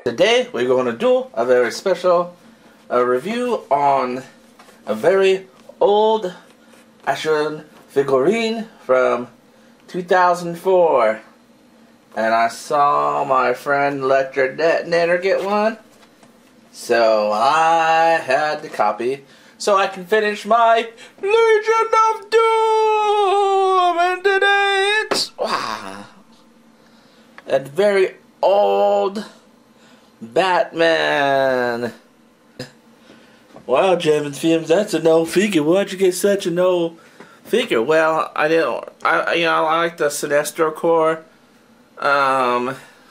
Today we're going to do a very special review on a very old action figurine from 2004. And I saw my friend Electric Detonator get one, so I had to copy so I can finish my Legion of Doom. And today it's a very old Batman. Wow, Jamin Films, that's an old figure. Why'd you get such an old figure? Well, I like the Sinestro Corps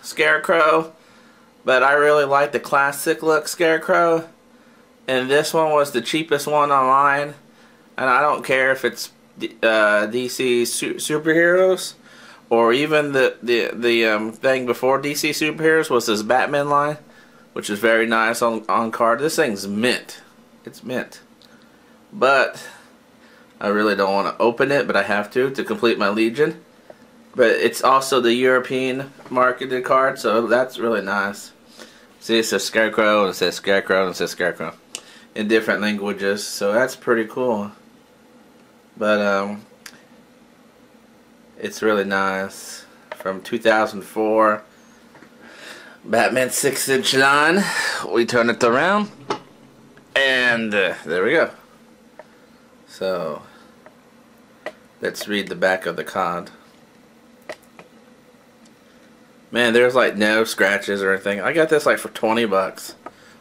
Scarecrow, but I really like the classic look Scarecrow, and this one was the cheapest one online. And I don't care if it's DC superheroes, or even the thing before DC superheroes was this Batman line, which is very nice on card. This thing's mint. It's mint. But I really don't want to open it, but I have to complete my Legion. But it's also the European marketed card, so that's really nice. See, it says Scarecrow, and it says Scarecrow, and it says Scarecrow in different languages, so that's pretty cool. But it's really nice. From 2004, Batman 6-inch line. We turn it around, and there we go. So let's read the back of the card. Man, there's like no scratches or anything. I got this like for 20 bucks.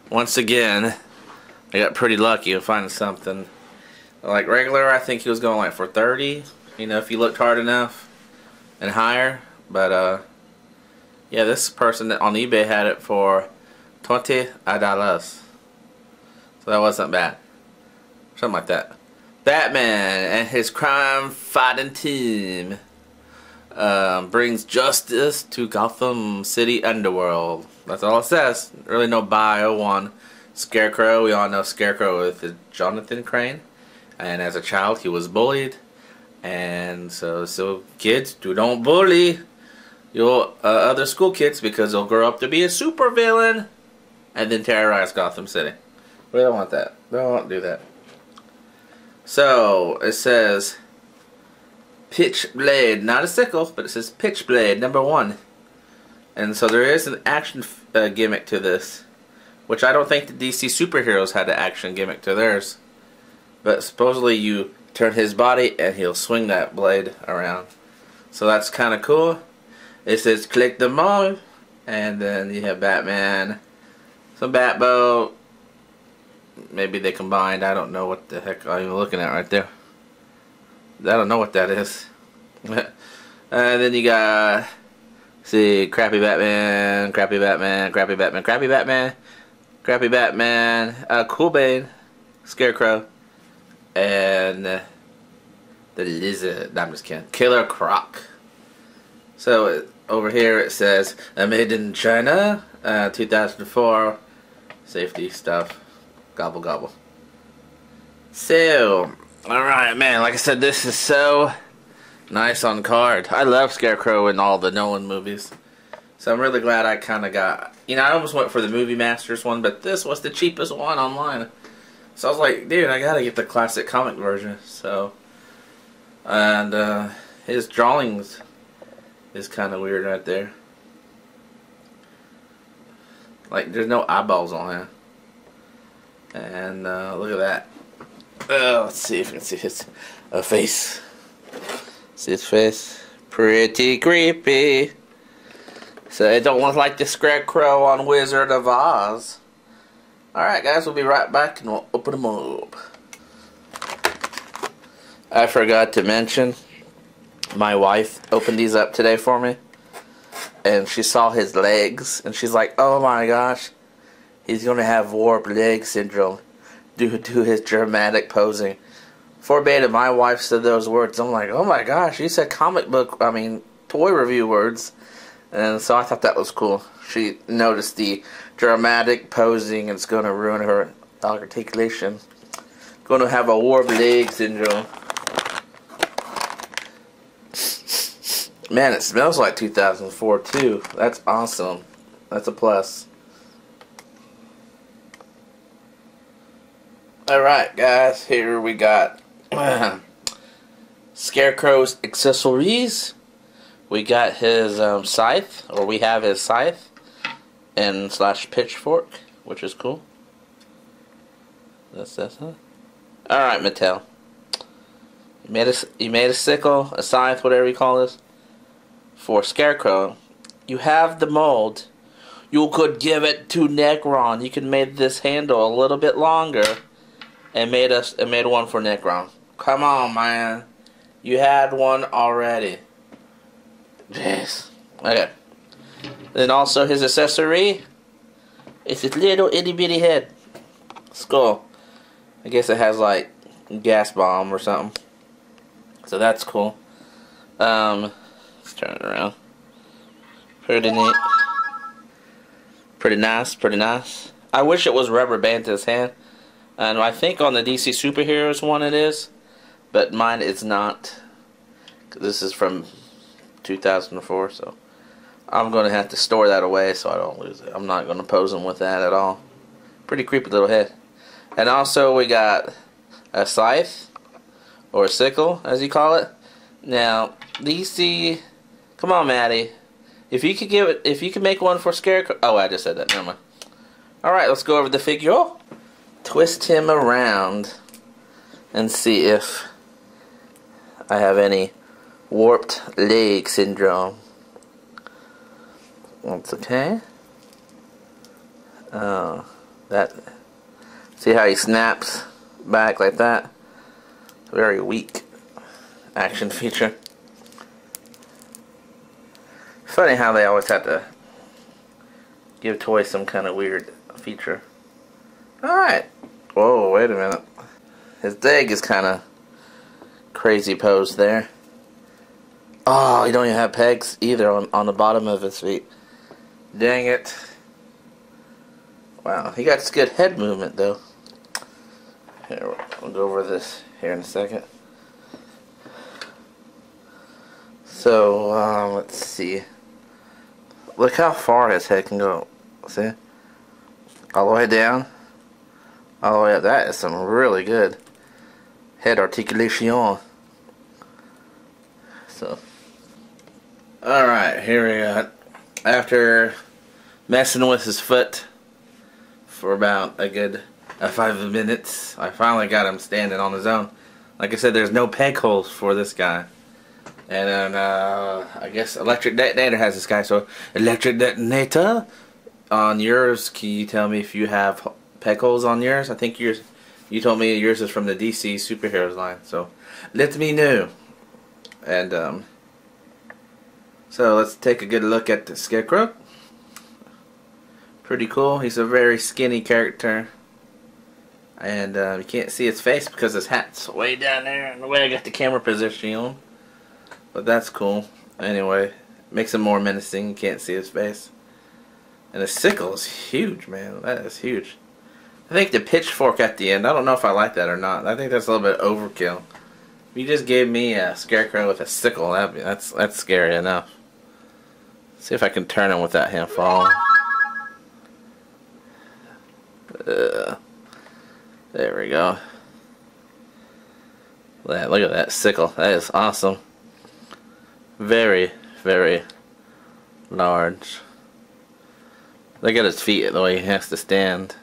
Once again, I got pretty lucky in finding something. Like regular, I think he was going like for 30. You know, if you looked hard enough and higher. But yeah, this person on eBay had it for $20. So that wasn't bad. Something like that. Batman and his crime-fighting team brings justice to Gotham City underworld. That's all it says. Really no bio on Scarecrow. We all know Scarecrow with Jonathan Crane, and as a child he was bullied. And so kids, don't bully your other school kids, because they'll grow up to be a super villain and then terrorize Gotham City. We don't want that. We don't want to do that. So it says Pitch Blade, not a sickle, but it says Pitch Blade #1. And so there is an action gimmick to this, which I don't think the DC superheroes had an action gimmick to theirs. But supposedly you turn his body and he'll swing that blade around. So that's kind of cool. It says click the mode, and then you have Batman, some Batboat. Maybe they combined. I don't know what the heck I'm looking at right there. I don't know what that is. And then you got, see, Crappy Batman, Crappy Batman, Crappy Batman, Crappy Batman, Crappy Batman, Cool Bane, Scarecrow, and the Lizard. No, I'm just kidding. Killer Croc. So over here it says made in China, 2004. Safety stuff. Gobble gobble. So, alright, man, like I said, this is so nice on card. I love Scarecrow in all the Nolan movies. So I'm really glad I kind of got, you know, I almost went for the Movie Masters one, but this was the cheapest one online. So I was like, dude, I gotta get the classic comic version. So, and his drawings is kind of weird right there. Like, there's no eyeballs on him. And look at that. Let's see if you can see his face. See his face? Pretty creepy. So it don't look like the Scarecrow on Wizard of Oz. Alright guys, we'll be right back and we'll open them up. I forgot to mention, my wife opened these up today for me. And she saw his legs and she's like, oh my gosh, he's going to have warped leg syndrome due to his dramatic posing. Verbatim, my wife said those words. I'm like, oh my gosh, you said toy review words. And so I thought that was cool. She noticed the dramatic posing and it's going to ruin her articulation. Going to have a warped leg syndrome. Man, it smells like 2004 too. That's awesome. That's a plus. Alright guys, here we got Scarecrow's accessories. We got his scythe, or we have his scythe and slash pitchfork, which is cool. That's huh? Alright, Mattel. You made a sickle, a scythe, whatever you call this, for Scarecrow. You have the mold. You could give it to Necron. You could make this handle a little bit longer and made one for Necron. Come on, man. You had one already. Jeez. Okay. Then also his accessory. It's his little itty bitty head. Skull. I guess it has like gas bomb or something. So that's cool. Let's turn it around. Pretty neat. Pretty nice, pretty nice. I wish it was rubber band to his hand. And I think on the DC Superheroes one it is. But mine is not. This is from 2004, so I'm going to have to store that away so I don't lose it. I'm not going to pose him with that at all. Pretty creepy little head. And also we got a scythe, or a sickle, as you call it. Now, DC, come on, Maddie. If you could make one for Scarecrow. Oh, I just said that. Never mind. All right, let's go over the figure. Twist him around and see if I have any warped leg syndrome. That's okay. Oh, that. See how he snaps back like that? Very weak action feature. Funny how they always have to give toys some kind of weird feature. Alright. Whoa, wait a minute. His leg is kind of crazy posed there. Oh, he don't even have pegs either on the bottom of his feet. Dang it. Wow, he got good head movement though. Here, we'll go over this here in a second. So, let's see. Look how far his head can go. See? All the way down. All the way up. That is some really good head articulation. So, alright, here we got. After messing with his foot for about a good 5 minutes, I finally got him standing on his own. Like I said, there's no peg holes for this guy. And then, I guess Electric Detonator has this guy. So, Electric Detonator, on yours, can you tell me if you have peg holes on yours? I think yours, you told me yours is from the DC Superheroes line. So, let me know. And, so let's take a good look at the Scarecrow. Pretty cool. He's a very skinny character. And you can't see his face because his hat's way down there and the way I got the camera position on. But that's cool. Anyway, makes him more menacing. You can't see his face. And the sickle is huge, man. That is huge. I think the pitchfork at the end, I don't know if I like that or not. I think that's a little bit overkill. If you just gave me a Scarecrow with a sickle, that's scary enough. See if I can turn him without him falling. There we go. Look at that sickle. That is awesome. Very, very large. Look at his feet, the way he has to stand.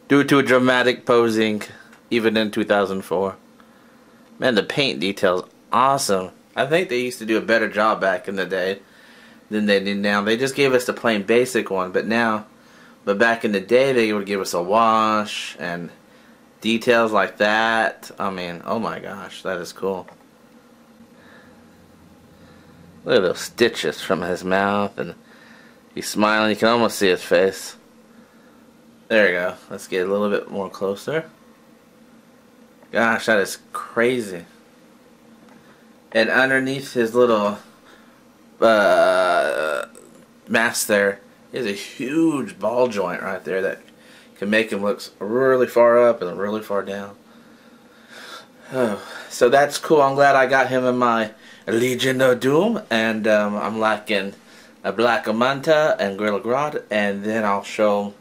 Due to dramatic posing, even in 2004. Man, the paint detail's awesome. I think they used to do a better job back in the day than they do now. They just gave us the plain basic one, but back in the day they would give us a wash and details like that. I mean, oh my gosh, that is cool. Look at those stitches from his mouth, and he's smiling. You can almost see his face. There you go. Let's get a little bit more closer. Gosh, that is crazy. And underneath his little mask there is a huge ball joint right there that can make him look really far up and really far down. Oh, so that's cool. I'm glad I got him in my Legion of Doom, and I'm lacking a Black Manta and Gorilla Grodd, and then I'll show.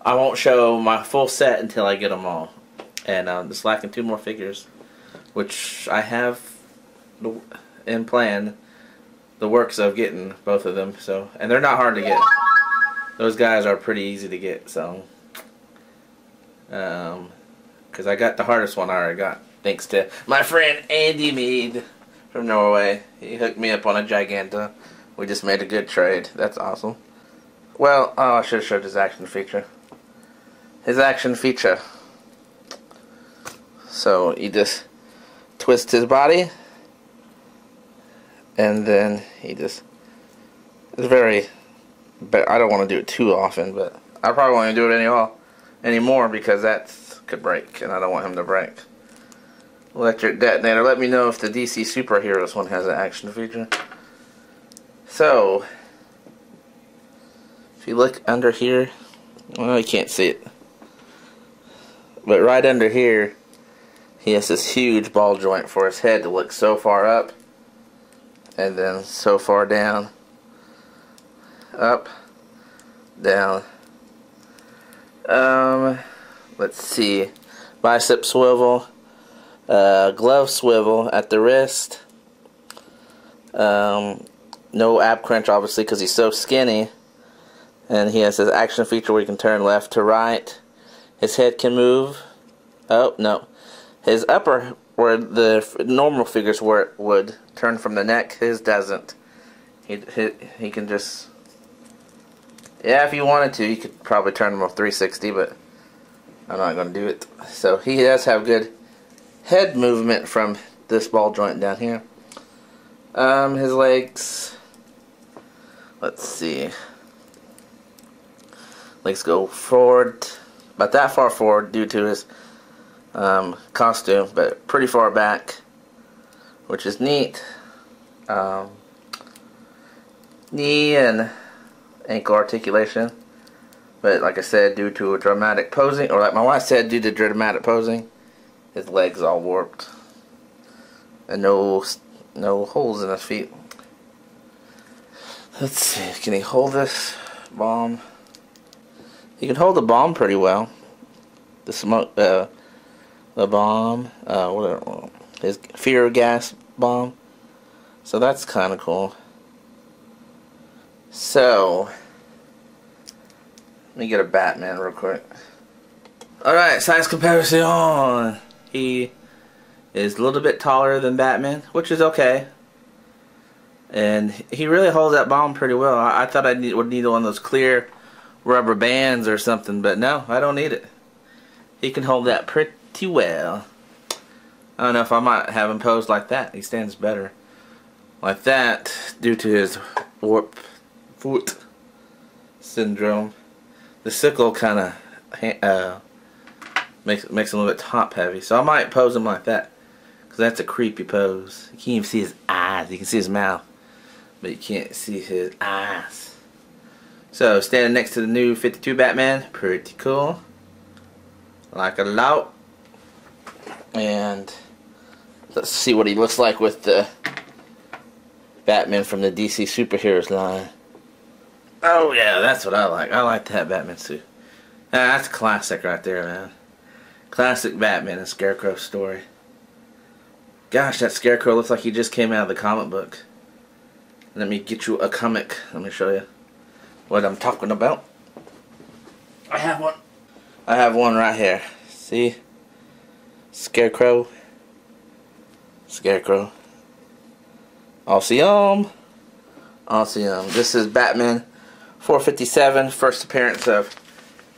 I won't show my full set until I get them all, and I'm just lacking 2 more figures, which I have in plan the works of getting both of them. So, and they're not hard to get. Those guys are pretty easy to get. So, because I got the hardest one I already got. Thanks to my friend Andy Mead from Norway. He hooked me up on a Giganta. We just made a good trade. That's awesome. Well, oh, I should have showed his action feature. His action feature. So, he just twists his body. And then he just... It's very... But I don't want to do it too often, but I probably won't do it anymore because that could break, and I don't want him to break. Electric detonator. Let me know if the DC Superheroes one has an action feature. So, if you look under here, well, you can't see it, but right under here, he has this huge ball joint for his head to look so far up, and then so far down, up, down. Let's see, bicep swivel. Glove swivel at the wrist. No ab crunch, obviously, because he's so skinny. And he has his action feature where he can turn left to right. His head can move. Oh, no. His upper, where the normal figures would turn from the neck, his doesn't. He can just... Yeah, if you wanted to, you could probably turn him off 360, but I'm not going to do it. So he does have good head movement from this ball joint down here. His legs, let's see, legs go forward, about that far forward due to his costume, but pretty far back, which is neat. Knee and ankle articulation, but like I said, due to a dramatic posing, or like my wife said, due to dramatic posing, his legs all warped, and no holes in his feet. Let's see, can he hold this bomb? He can hold the bomb pretty well. The smoke, the bomb, whatever, his fear gas bomb. So that's kind of cool. So, let me get a Batman real quick. Alright, size comparison. He is a little bit taller than Batman, which is okay. And he really holds that bomb pretty well. I thought I would need one of those clear rubber bands or something, but no, I don't need it. He can hold that pretty well. I don't know if I might have him posed like that. He stands better like that due to his warped foot syndrome. The sickle kind of makes him a little bit top heavy, so I might pose him like that, because that's a creepy pose. You can't even see his eyes. You can see his mouth, but you can't see his eyes. So standing next to the new 52 Batman, pretty cool. Like a lot. And let's see what he looks like with the Batman from the DC Superheroes line. Oh yeah, that's what I like. I like that Batman suit. That's classic right there, man. Classic Batman and Scarecrow story. Gosh, that Scarecrow looks like he just came out of the comic book. Let me get you a comic. Let me show you what I'm talking about. I have one. I have one right here. See? Scarecrow. Scarecrow. Awesome. Awesome. This is Batman 457. First appearance of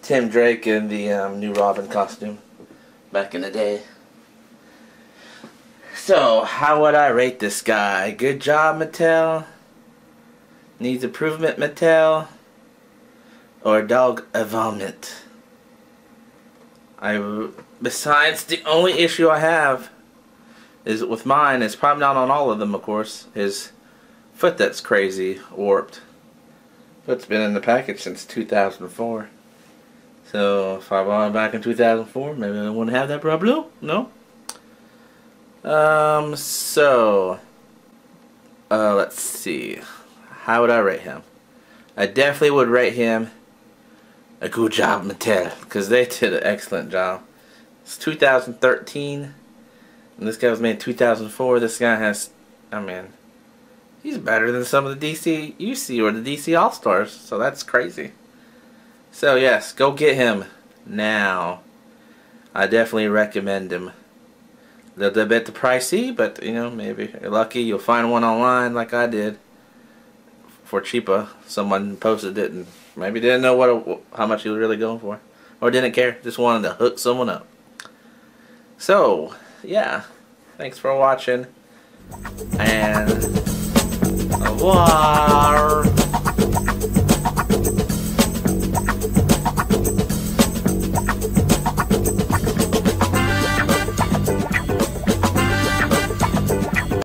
Tim Drake in the new Robin costume back in the day. So, how would I rate this guy? Good job, Mattel? Needs improvement, Mattel? Or dog a vomit? Besides, the only issue I have is with mine, it's probably not on all of them, of course, his foot that's crazy warped. Foot's been in the package since 2004. So, if I bought it back in 2004, maybe I wouldn't have that problem. No? So let's see. How would I rate him? I definitely would rate him a good job, Mattel, because they did an excellent job. It's 2013, and this guy was made in 2004. This guy has, I mean, he's better than some of the DC UC or the DC All-Stars, so that's crazy. So yes, go get him now. I definitely recommend him. A little bit pricey, but you know, maybe if you're lucky, you'll find one online like I did for cheaper. Someone posted it and maybe didn't know how much he was really going for, or didn't care, just wanted to hook someone up. So yeah, thanks for watching, and au revoir.